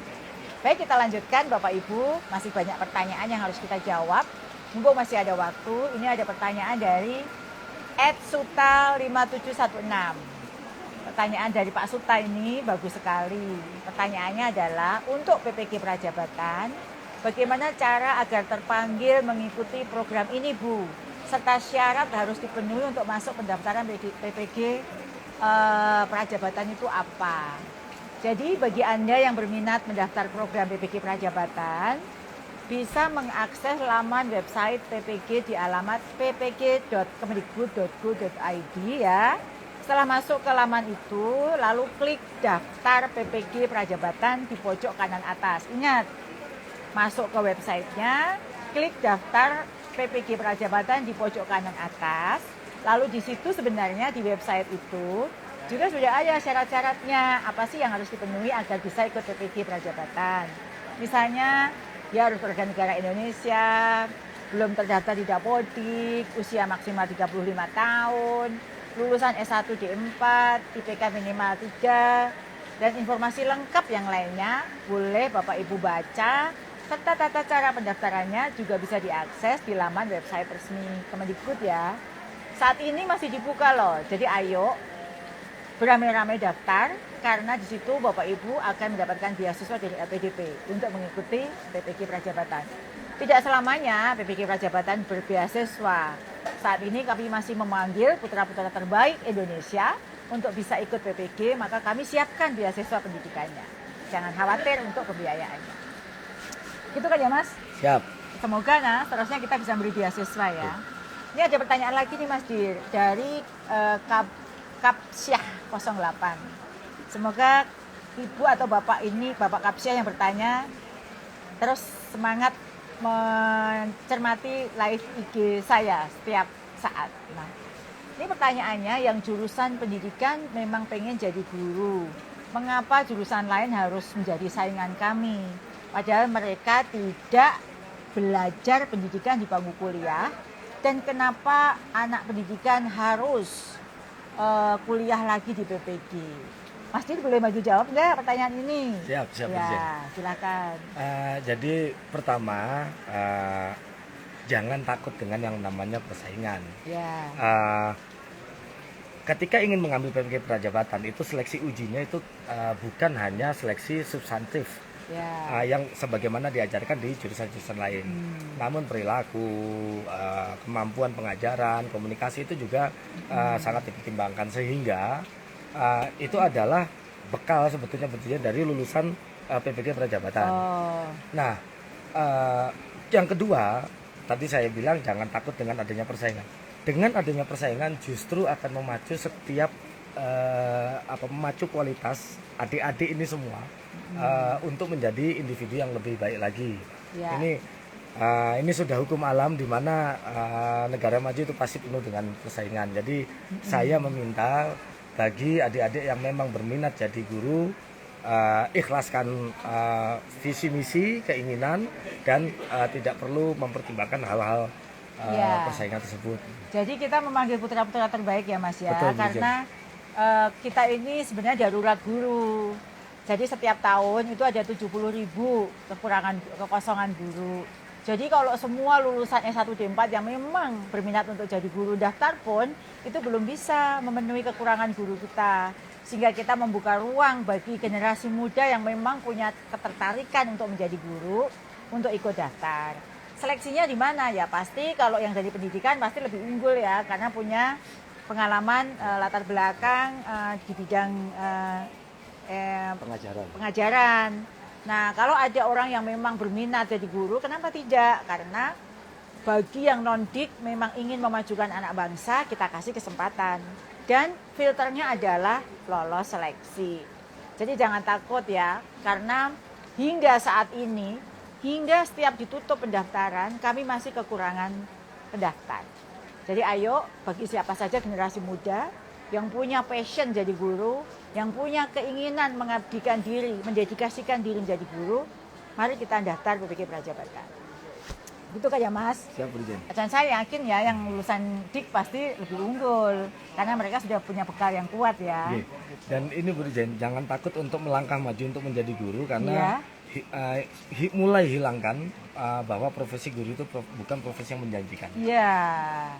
Baik, kita lanjutkan Bapak Ibu, masih banyak pertanyaan yang harus kita jawab. Mumpung masih ada waktu, ini ada pertanyaan dari @suta5716. Pertanyaan dari Pak Suta ini bagus sekali. Pertanyaannya adalah, untuk PPG Prajabatan, bagaimana cara agar terpanggil mengikuti program ini Bu? Serta syarat harus dipenuhi untuk masuk pendaftaran PPG Prajabatan itu apa? Jadi bagi Anda yang berminat mendaftar program PPG Prajabatan, bisa mengakses laman website PPG di alamat ppg.kemendikbud.go.id ya. Setelah masuk ke laman itu, lalu klik daftar PPG Prajabatan di pojok kanan atas. Ingat, masuk ke websitenya, klik daftar PPG Prajabatan di pojok kanan atas. Lalu di situ sebenarnya di website itu juga sudah ada syarat-syaratnya apa sih yang harus dipenuhi agar bisa ikut PPG Prajabatan. Misalnya dia harus warga negara Indonesia, belum terdaftar di Dapodik, usia maksimal 35 tahun, lulusan S1 D4, IPK minimal 3, dan informasi lengkap yang lainnya boleh Bapak Ibu baca, serta tata cara pendaftarannya juga bisa diakses di laman website resmi Kemendikbud ya. Saat ini masih dibuka loh, jadi ayo beramai-ramai daftar karena di situ Bapak Ibu akan mendapatkan beasiswa dari LPDP untuk mengikuti PPG Prajabatan. Tidak selamanya PPG Prajabatan berbeasiswa. Saat ini kami masih memanggil putra-putra terbaik Indonesia untuk bisa ikut PPG, maka kami siapkan beasiswa pendidikannya. Jangan khawatir untuk pembiayaannya. Gitu kan ya Mas? Siap. Semoga seterusnya kita bisa beri beasiswa ya. Ini ada pertanyaan lagi nih Mas Dir dari Kapsyah 08. Semoga Ibu atau Bapak ini, Bapak Kapsyah yang bertanya, terus semangat mencermati live IG saya setiap saat. Nah, ini pertanyaannya yang jurusan pendidikan memang pengen jadi guru. Mengapa jurusan lain harus menjadi saingan kami? Padahal mereka tidak belajar pendidikan di bangku kuliah. Dan kenapa anak pendidikan harus kuliah lagi di PPG? Mas Dir boleh maju jawab nggak pertanyaan ini? Siap, Ya, silakan. Jadi pertama, jangan takut dengan yang namanya persaingan. Ya. Ketika ingin mengambil PPG Prajabatan itu seleksi ujinya itu bukan hanya seleksi substantif. Ya. Yang sebagaimana diajarkan di jurusan-jurusan lain. Namun perilaku, kemampuan pengajaran, komunikasi itu juga sangat dipertimbangkan sehingga itu adalah bekal sebetulnya dari lulusan PPG Prajabatan. Oh. Nah, yang kedua tadi saya bilang jangan takut dengan adanya persaingan. Dengan adanya persaingan justru akan memacu setiap memacu kualitas adik-adik ini semua. Untuk menjadi individu yang lebih baik lagi. Ya. Ini sudah hukum alam di mana negara maju itu pasti penuh dengan persaingan. Jadi saya meminta bagi adik-adik yang memang berminat jadi guru, ikhlaskan visi misi, keinginan dan tidak perlu mempertimbangkan hal-hal persaingan tersebut. Jadi kita memanggil putra-putra terbaik ya Mas ya. Betul, karena kita ini sebenarnya darurat guru. Jadi setiap tahun itu ada 70.000 kekosongan guru. Jadi kalau semua lulusan S1 D4 yang memang berminat untuk jadi guru daftar pun itu belum bisa memenuhi kekurangan guru kita. Sehingga kita membuka ruang bagi generasi muda yang memang punya ketertarikan untuk menjadi guru untuk ikut daftar. Seleksinya di mana? Ya pasti kalau yang dari pendidikan pasti lebih unggul ya karena punya pengalaman latar belakang di bidang pengajaran. Nah, kalau ada orang yang memang berminat jadi guru, kenapa tidak? Karena bagi yang non-dik memang ingin memajukan anak bangsa, kita kasih kesempatan. Dan filternya adalah lolos seleksi. Jadi jangan takut ya, karena hingga saat ini, hingga setiap ditutup pendaftaran, kami masih kekurangan pendaftar. Jadi ayo, bagi siapa saja generasi muda, yang punya passion jadi guru, yang punya keinginan mengabdikan diri, mendedikasikan diri menjadi guru, mari kita daftar PPG Prajabatan. Gitu kan ya Mas? Siap, Bu Jen. Dan saya yakin ya yang lulusan DIK pasti lebih unggul, karena mereka sudah punya bekal yang kuat ya. Dan ini Bu Jen, jangan takut untuk melangkah maju untuk menjadi guru, karena mulai hilangkan bahwa profesi guru itu bukan profesi yang menjanjikan. Iya.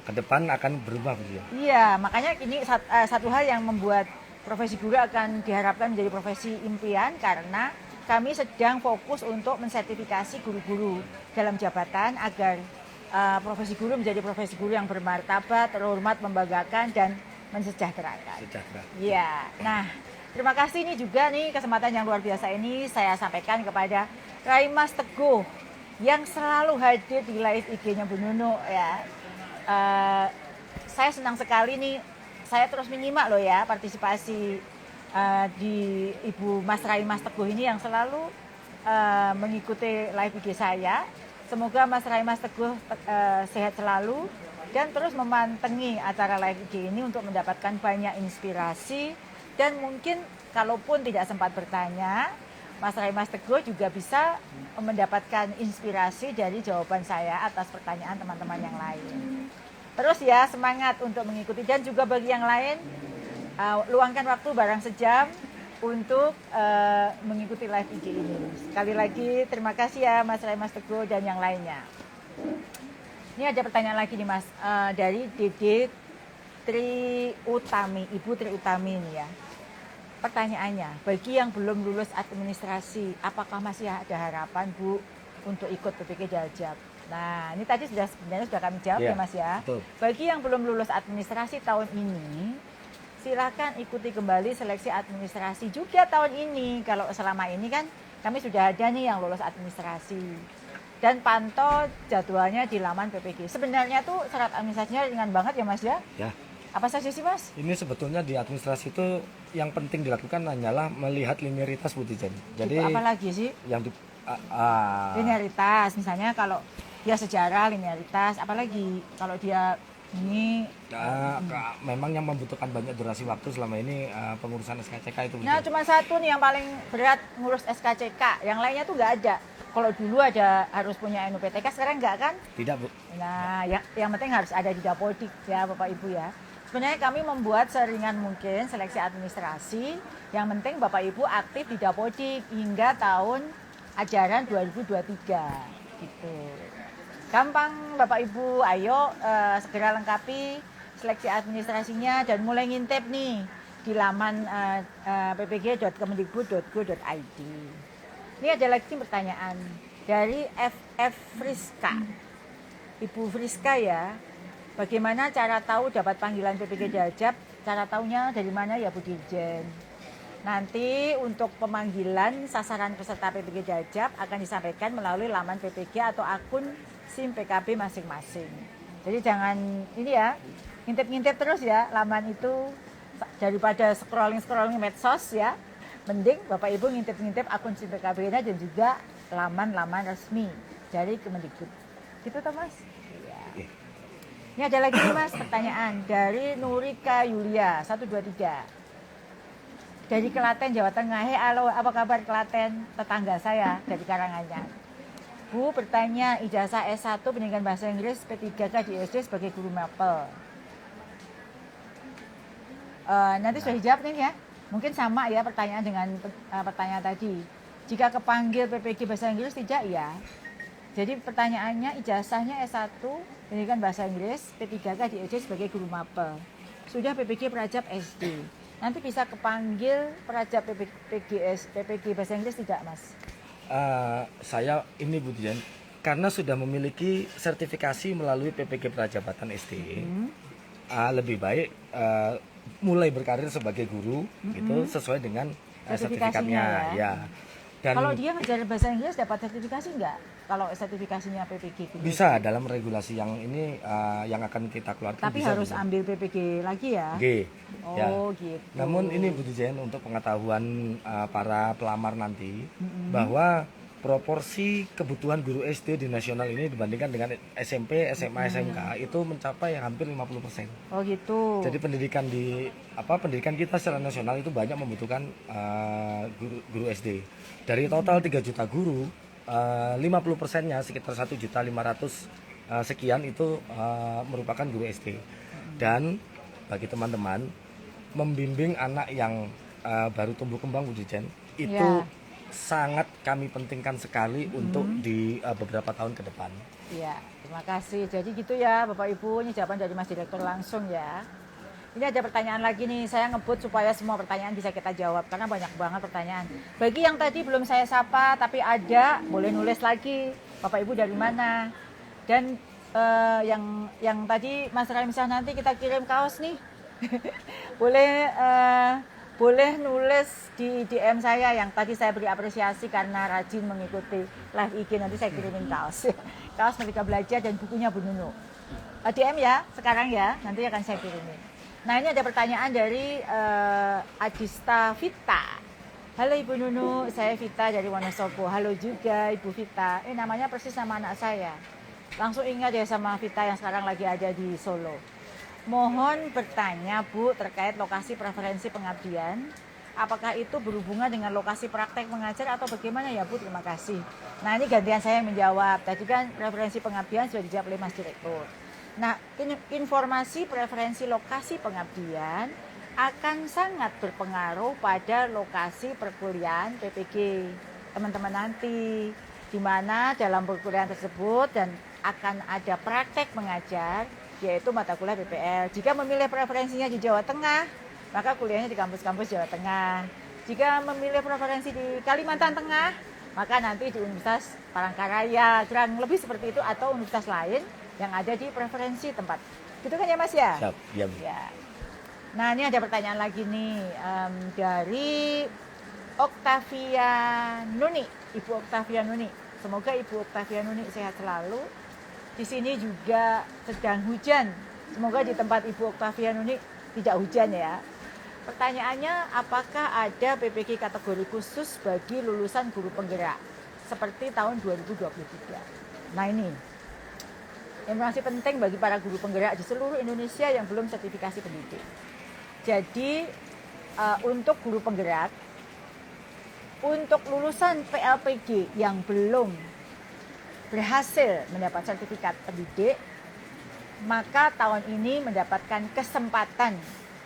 Ke depan akan berubah Bu Jen. Iya, makanya ini satu hal yang membuat profesi guru akan diharapkan menjadi profesi impian karena kami sedang fokus untuk mensertifikasi guru-guru dalam jabatan agar profesi guru menjadi profesi guru yang bermartabat, terhormat, membanggakan dan mensejahterakan. Iya. Nah, terima kasih nih juga nih kesempatan yang luar biasa ini saya sampaikan kepada Raimas Teguh yang selalu hadir di live IG-nya Bu Nunu ya. Saya senang sekali nih. Saya terus menyimak loh ya partisipasi di Ibu Mas Raimas Teguh ini yang selalu mengikuti live IG saya. Semoga Mas Raimas Teguh sehat selalu, dan terus memantengi acara live IG ini untuk mendapatkan banyak inspirasi. Dan mungkin kalaupun tidak sempat bertanya, Mas Ray Mas Teguh juga bisa mendapatkan inspirasi dari jawaban saya atas pertanyaan teman-teman yang lain. Terus ya, semangat untuk mengikuti, dan juga bagi yang lain luangkan waktu barang sejam untuk mengikuti live IG ini. Sekali lagi terima kasih ya Mas Ray Mas Teguh dan yang lainnya. Ini ada pertanyaan lagi nih Mas, dari Dede Tri Utami, Ibu Tri Utami ini ya. Pertanyaannya, bagi yang belum lulus administrasi, apakah masih ada harapan Bu untuk ikut PPG Daljab? Nah, ini tadi sebenarnya sudah kami jawab ya Mas ya. Betul. Bagi yang belum lulus administrasi tahun ini, silakan ikuti kembali seleksi administrasi juga tahun ini. Kalau selama ini kan kami sudah ada nih yang lulus administrasi. Dan pantau jadwalnya di laman PPG. Sebenarnya tuh syarat administrasinya ringan banget ya Mas ya? Ya. Apa saja sih Mas? Ini sebetulnya di administrasi itu yang penting dilakukan hanyalah melihat linearitas Bu Dijen. Jadi apa lagi sih? yang di, Linearitas, misalnya kalau dia sejarah linearitas, apalagi kalau dia ini memang yang membutuhkan banyak durasi waktu selama ini pengurusan SKCK itu. Nah, cuma satu nih yang paling berat ngurus SKCK, yang lainnya tuh nggak ada. Kalau dulu ada harus punya NUPTK, sekarang nggak kan? Tidak Bu. Nah, yang penting harus ada di Dapodik ya Bapak Ibu ya. Sebenarnya kami membuat seringan mungkin seleksi administrasi, yang penting Bapak Ibu aktif di Dapodik hingga tahun ajaran 2023 gitu. Gampang Bapak Ibu, ayo segera lengkapi seleksi administrasinya dan mulai ngintip nih di laman ppg.kemendikbud.go.id. Ini ada lagi pertanyaan dari FF Friska. Ibu Friska ya, bagaimana cara tahu dapat panggilan PPG Daljab? Cara taunya dari mana ya Bu Dirjen? Nanti untuk pemanggilan sasaran peserta PPG Daljab akan disampaikan melalui laman PPG atau akun SIM PKB masing-masing. Jadi jangan ini ya, ngintip-ngintip terus ya laman itu, daripada scrolling medsos ya. Mending Bapak Ibu ngintip-ngintip akun SIM PKB-nya dan juga laman-laman resmi dari Kemendikbud. Gitu toh Mas? Iya. Ini ada lagi nih Mas pertanyaan dari Nurika Yulia 123. Dari Klaten, Jawa Tengah. Halo, apa kabar Klaten? Tetangga saya dari Karanganyar. Bu bertanya, ijazah S1 pendidikan bahasa Inggris P3K di SD sebagai guru mapel. Nanti sudah dijawab nih ya. Mungkin sama ya pertanyaan dengan pertanyaan tadi. Jika kepanggil PPG bahasa Inggris tidak ya. Jadi pertanyaannya ijazahnya S1 pendidikan bahasa Inggris P3K di SD sebagai guru mapel. Sudah PPG Prajab SD. Nanti bisa kepanggil Prajab PPG bahasa Inggris tidak Mas? Saya ini Bu Dian, karena sudah memiliki sertifikasi melalui PPG Prajabatan SD, lebih baik mulai berkarir sebagai guru gitu sesuai dengan sertifikatnya ya. Dan kalau dia ngajar bahasa Inggris dapat sertifikasi enggak? Kalau sertifikasinya PPG gitu. Bisa dalam regulasi yang ini yang akan kita keluarkan. Tapi bisa harus juga ambil PPG lagi ya. Oh gitu. Namun ini Bu Dijen untuk pengetahuan para pelamar nanti bahwa proporsi kebutuhan guru SD di nasional ini dibandingkan dengan SMP, SMA, SMK itu mencapai hampir 50%. Oh gitu. Jadi pendidikan kita secara nasional itu banyak membutuhkan guru SD. Dari total 3 juta guru, 50%-nya sekitar 1.500.000 sekian itu merupakan guru SD. Dan bagi teman-teman membimbing anak yang baru tumbuh kembang Bu Dijen itu sangat kami pentingkan sekali untuk di beberapa tahun ke depan. Iya, terima kasih. Jadi gitu ya Bapak Ibu, ini jawaban dari Mas Direktur langsung ya. Ini ada pertanyaan lagi nih, saya ngebut supaya semua pertanyaan bisa kita jawab karena banyak banget pertanyaan. Bagi yang tadi belum saya sapa tapi ada, boleh nulis lagi Bapak Ibu dari mana. Dan yang tadi Mas Ramsah nanti kita kirim kaos nih. Boleh nulis di DM saya yang tadi saya beri apresiasi karena rajin mengikuti live IG. Nanti saya kirimin kaos. Kaos Merdeka Belajar dan bukunya Bu Nunu. DM ya, sekarang ya, nanti akan saya kirimin. Nah ini ada pertanyaan dari Adista Vita. Halo Ibu Nunu, saya Vita dari Wonosobo. Halo juga Ibu Vita. Namanya persis sama anak saya. Langsung ingat ya sama Vita yang sekarang lagi ada di Solo. Mohon bertanya Bu terkait lokasi preferensi pengabdian. Apakah itu berhubungan dengan lokasi praktek mengajar atau bagaimana ya Bu? Terima kasih. Nah ini gantian saya yang menjawab. Tadi kan preferensi pengabdian sudah dijawab oleh Mas Direktur. Nah informasi preferensi lokasi pengabdian akan sangat berpengaruh pada lokasi perkuliahan PPG teman-teman nanti, di mana dalam perkuliahan tersebut dan akan ada praktek mengajar, yaitu mata kuliah PPL. Jika memilih preferensinya di Jawa Tengah, maka kuliahnya di kampus-kampus Jawa Tengah. Jika memilih preferensi di Kalimantan Tengah, maka nanti di Universitas Palangkaraya, kurang lebih seperti itu, atau universitas lain yang ada di preferensi tempat. Gitu kan ya Mas ya? Siap, ya. Ya. Nah ini ada pertanyaan lagi nih dari Oktavia Nuni, Ibu Oktavia Nuni. Semoga Ibu Oktavia Nuni sehat selalu. Di sini juga sedang hujan. Semoga di tempat Ibu Oktavia Nuni tidak hujan ya. Pertanyaannya, apakah ada PPG kategori khusus bagi lulusan guru penggerak seperti tahun 2023? Nah ini informasi penting bagi para guru penggerak di seluruh Indonesia yang belum sertifikasi pendidik. Jadi untuk guru penggerak, untuk lulusan PLPG yang belum berhasil mendapat sertifikat pendidik, maka tahun ini mendapatkan kesempatan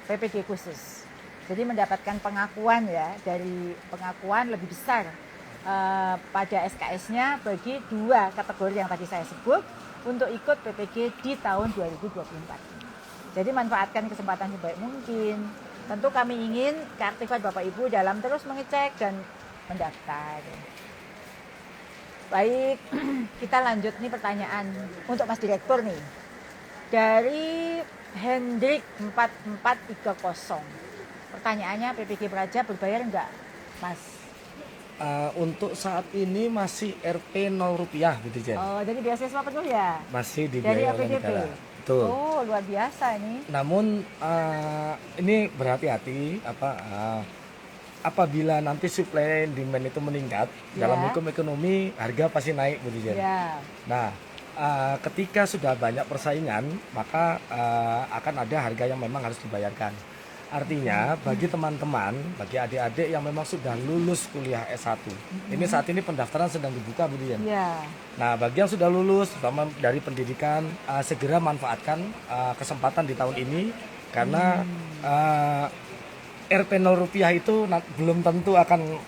PPG khusus. Jadi mendapatkan pengakuan ya, dari pengakuan lebih besar pada SKS-nya bagi 2 kategori yang tadi saya sebut untuk ikut PPG di tahun 2024. Jadi manfaatkan kesempatan sebaik mungkin. Tentu kami ingin keaktifan Bapak Ibu dalam terus mengecek dan mendaftar. Baik, kita lanjut nih pertanyaan untuk Mas Direktur nih. Dari Hendrik 4430. Pertanyaannya, PPG Praja berbayar enggak, Mas? Untuk saat ini masih Rp 0 gitu Jen. Oh, jadi beasiswa penuh ya? Masih Dari dibiayai oleh APDP? negara. Betul. Oh, luar biasa ini. Namun ini berhati-hati apabila nanti supply and demand itu meningkat, dalam hukum ekonomi harga pasti naik Bu Dijen. Ya. Nah, ketika sudah banyak persaingan, maka akan ada harga yang memang harus dibayarkan. Artinya bagi teman-teman, bagi adik-adik yang memang sudah lulus kuliah S1, ini saat ini pendaftaran sedang dibuka Bu Dian. Ya. Nah bagi yang sudah lulus dari pendidikan, segera manfaatkan kesempatan di tahun ini, karena Rp 0 itu belum tentu akan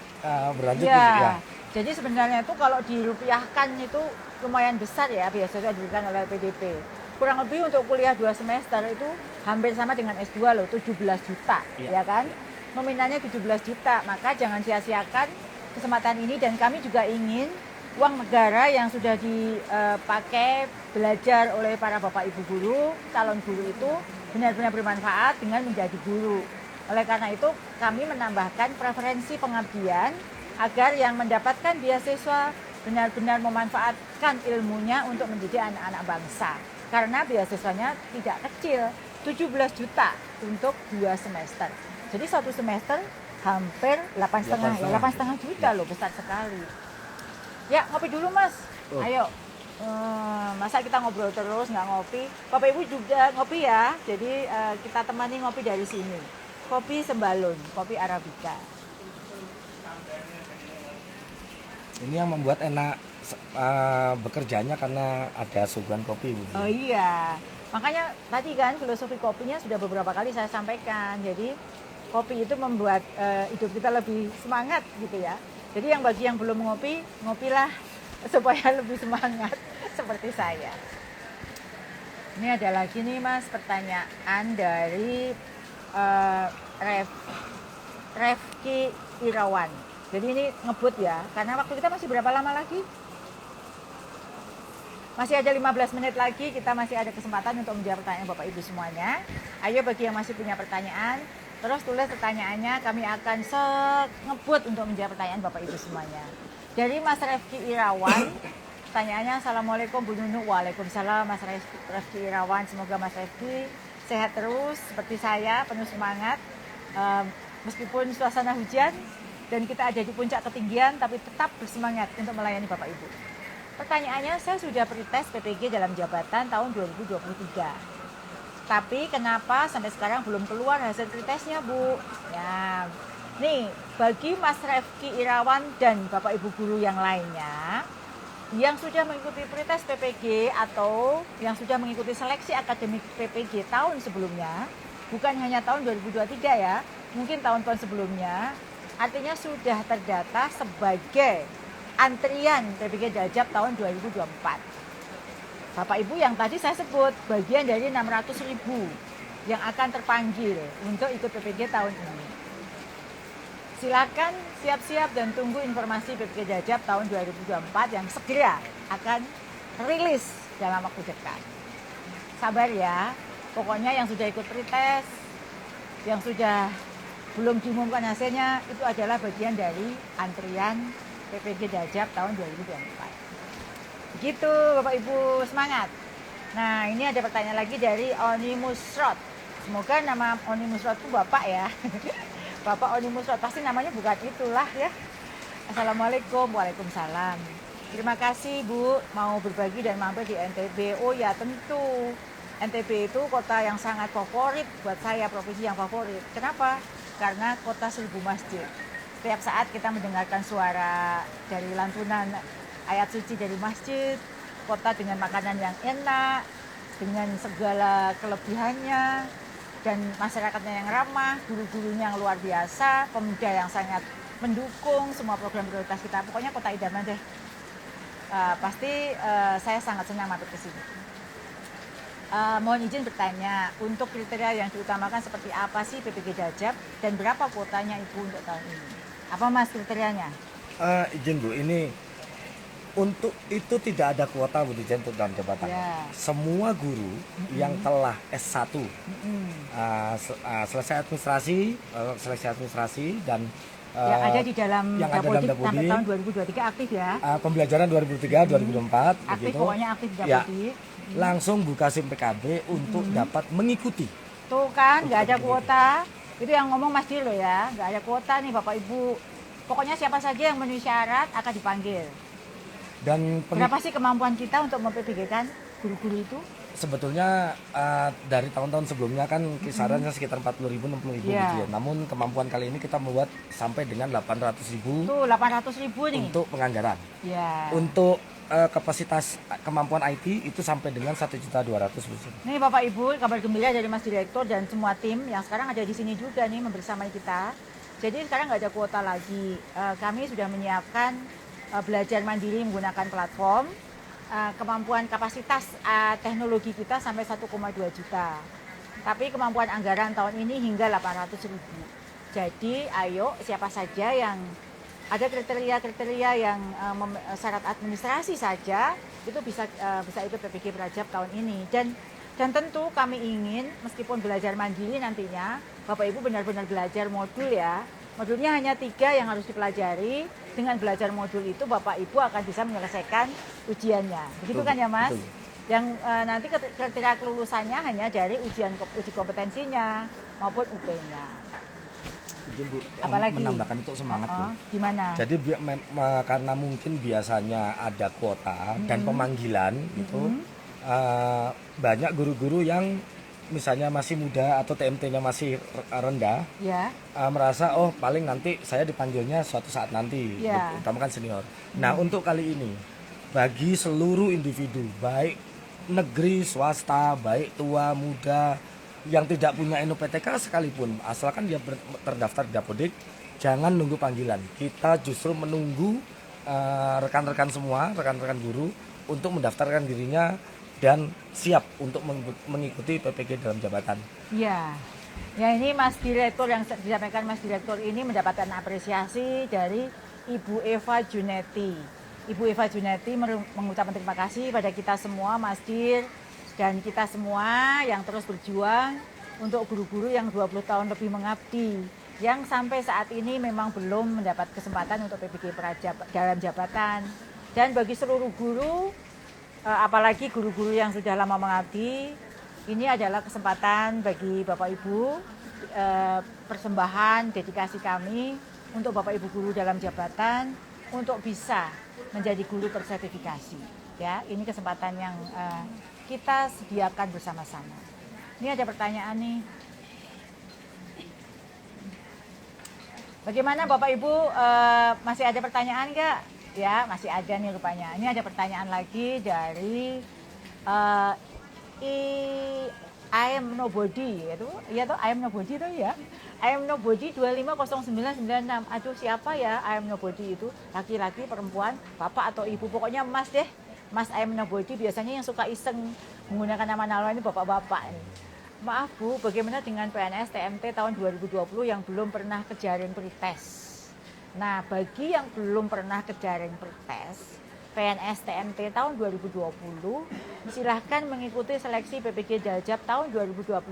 berlanjut. Ya. Jadi sebenarnya itu kalau dirupiahkan itu lumayan besar ya, biasanya diberikan oleh PDP. Kurang lebih untuk kuliah 2 semester itu hampir sama dengan S2 loh, 17 juta, ya kan? Nominalnya 17 juta, maka jangan sia-siakan kesempatan ini. Dan kami juga ingin uang negara yang sudah dipakai belajar oleh para bapak ibu guru, calon guru itu benar-benar bermanfaat dengan menjadi guru. Oleh karena itu kami menambahkan preferensi pengabdian agar yang mendapatkan beasiswa benar-benar memanfaatkan ilmunya untuk mendidik anak-anak bangsa. Karena beasiswanya tidak kecil, 17 juta untuk 2 semester. Jadi 1 semester hampir 8,5 juta loh, besar sekali. Ya, ngopi dulu Mas. Ayo. Masa kita ngobrol terus nggak ngopi? Bapak Ibu juga ngopi ya. Jadi kita temani ngopi dari sini. Kopi Sembalun, kopi Arabica. Ini yang membuat enak bekerjanya karena ada suguhan kopi. Oh iya, makanya tadi kan filosofi kopinya sudah beberapa kali saya sampaikan. Jadi kopi itu membuat hidup kita lebih semangat gitu ya. Jadi yang bagi yang belum ngopi, ngopilah supaya lebih semangat seperti saya. Ini ada lagi nih Mas pertanyaan dari Refki Irawan. Jadi ini ngebut ya, karena waktu kita masih berapa lama lagi? Masih ada 15 menit lagi, kita masih ada kesempatan untuk menjawab pertanyaan Bapak Ibu semuanya. Ayo bagi yang masih punya pertanyaan, terus tulis pertanyaannya, kami akan ngebut untuk menjawab pertanyaan Bapak Ibu semuanya. Dari Mas Refki Irawan, pertanyaannya, Assalamualaikum Bu Nunu. Waalaikumsalam Mas Refki Irawan, semoga Mas Refki sehat terus seperti saya, penuh semangat. Meskipun suasana hujan dan kita ada di puncak ketinggian, tapi tetap bersemangat untuk melayani Bapak Ibu. Pertanyaannya, saya sudah pretest PPG dalam jabatan tahun 2023. Tapi kenapa sampai sekarang belum keluar hasil pretestnya, Bu? Ya, nih, bagi Mas Refki Irawan dan Bapak Ibu guru yang lainnya yang sudah mengikuti pretest PPG atau yang sudah mengikuti seleksi akademik PPG tahun sebelumnya, bukan hanya tahun 2023 ya, mungkin tahun-tahun sebelumnya, artinya sudah terdata sebagai antrian PPG Dajab tahun 2024. Bapak Ibu yang tadi saya sebut bagian dari 600.000 yang akan terpanggil untuk ikut PPG tahun ini. Silakan siap-siap dan tunggu informasi PPG Dajab tahun 2024 yang segera akan rilis dalam waktu dekat. Sabar ya, pokoknya yang sudah ikut pretest, yang sudah belum diumumkan hasilnya, itu adalah bagian dari antrian PPG Dajab tahun 2024. Begitu Bapak Ibu, semangat. Nah, ini ada pertanyaan lagi dari Onimus Rod. Semoga nama Onimus Rod itu Bapak ya. Bapak Onimus Rod, pasti namanya bukan itulah ya. Assalamualaikum. Waalaikumsalam. Terima kasih Bu mau berbagi dan mampir di NTB. Oh ya tentu, NTB itu kota yang sangat favorit buat saya, provinsi yang favorit. Kenapa? Karena kota 1000 masjid. Setiap saat kita mendengarkan suara dari lantunan ayat suci dari masjid, kota dengan makanan yang enak, dengan segala kelebihannya, dan masyarakatnya yang ramah, guru-gurunya yang luar biasa, pemuda yang sangat mendukung semua program prioritas kita. Pokoknya kota idaman deh. Pasti saya sangat senang mampir ke sini. Mohon izin bertanya, untuk kriteria yang diutamakan seperti apa sih PPG Dajab dan berapa kuotanya Ibu untuk tahun ini? Apa Mas kriterianya? Izin Bu, ini untuk itu tidak ada kuota Bu Dirjen untuk dalam jabatan. Ya. Semua guru yang telah S1 selesai administrasi dan yang ada di dalam yang ada dalam Dapodik sampai Dapodik, tahun 2023 aktif ya? pembelajaran 2003-2024 Aktif begitu. pokoknya aktif di Ya, Dapodik. langsung buka SIM PKB untuk dapat mengikuti. Tuh kan, nggak ada kuota. Itu yang ngomong Mas Dilo ya, nggak ada kuota nih Bapak Ibu. Pokoknya siapa saja yang memenuhi syarat akan dipanggil. Dan Berapa sih kemampuan kita untuk mempertigakan guru-guru itu? sebetulnya dari tahun-tahun sebelumnya kan kisarannya sekitar 40.000 60.000 gitu ya. Namun kemampuan kali ini kita membuat sampai dengan 800.000 Tuh 800.000 nih. untuk penganggaran. Ya. Untuk kapasitas kemampuan IT itu sampai dengan 1.200.000. Nih Bapak Ibu, kabar gembira dari Mas Direktur dan semua tim yang sekarang ada di sini juga nih membersamai kita. Jadi sekarang nggak ada kuota lagi. Kami sudah menyiapkan belajar mandiri menggunakan platform. Kemampuan kapasitas teknologi kita sampai 1,2 juta. Tapi kemampuan anggaran tahun ini hingga 800.000. Jadi ayo siapa saja yang ada kriteria-kriteria yang syarat administrasi saja itu bisa ikut PPG Prajab tahun ini. Dan tentu kami ingin meskipun belajar mandiri nantinya Bapak Ibu benar-benar belajar modul ya. Modulnya hanya 3 yang harus dipelajari. Dengan belajar modul itu Bapak Ibu akan bisa menyelesaikan ujiannya. Begitu kan ya Mas? Betul. Yang nanti kriteria kelulusannya hanya dari uji kompetensinya maupun UP-nya. Bu, Apalagi menambahkan itu semangat Bu. Gimana? Jadi karena mungkin biasanya ada kuota dan pemanggilan itu banyak guru-guru yang misalnya masih muda atau TMT-nya masih rendah, Ya. Merasa oh paling nanti saya dipanggilnya suatu saat nanti, Ya. utama kan senior. Nah untuk kali ini bagi seluruh individu baik negeri swasta baik tua muda yang tidak punya NUPTK sekalipun asalkan dia terdaftar di Dapodik, jangan nunggu panggilan. Kita justru menunggu rekan-rekan semua, rekan-rekan guru untuk mendaftarkan dirinya dan siap untuk mengikuti PPG dalam jabatan. Ya. Ya ini Mas Direktur yang disampaikan Mas Direktur ini mendapatkan apresiasi dari Ibu Eva Junetti. Ibu Eva Junetti mengucapkan terima kasih pada kita semua Mas Dir dan kita semua yang terus berjuang untuk guru-guru yang 20 tahun lebih mengabdi yang sampai saat ini memang belum mendapat kesempatan untuk PPG Prajab dalam jabatan. Dan bagi seluruh guru apalagi guru-guru yang sudah lama mengabdi, ini adalah kesempatan bagi Bapak Ibu, persembahan dedikasi kami untuk Bapak Ibu guru dalam jabatan untuk bisa menjadi guru bersertifikasi. Ya, ini kesempatan yang kita sediakan bersama-sama. Ini ada pertanyaan nih. Bagaimana Bapak Ibu, masih ada pertanyaan nggak? Ya, masih ada nih rupanya. Ini ada pertanyaan lagi dari I am nobody, itu ya tuh I am nobody tuh ya. I am nobody 250996. Aduh, siapa ya I am nobody itu? Laki-laki, perempuan, bapak atau ibu, pokoknya Mas deh. Mas I am nobody biasanya yang suka iseng menggunakan nama nama ini bapak-bapak nih. Maaf Bu, bagaimana dengan PNS TMT tahun 2020 yang belum pernah ke jaring pretest? Nah, bagi yang belum pernah ke jaring pretest, PNS TMT tahun 2020, silahkan mengikuti seleksi PPG Daljab tahun 2020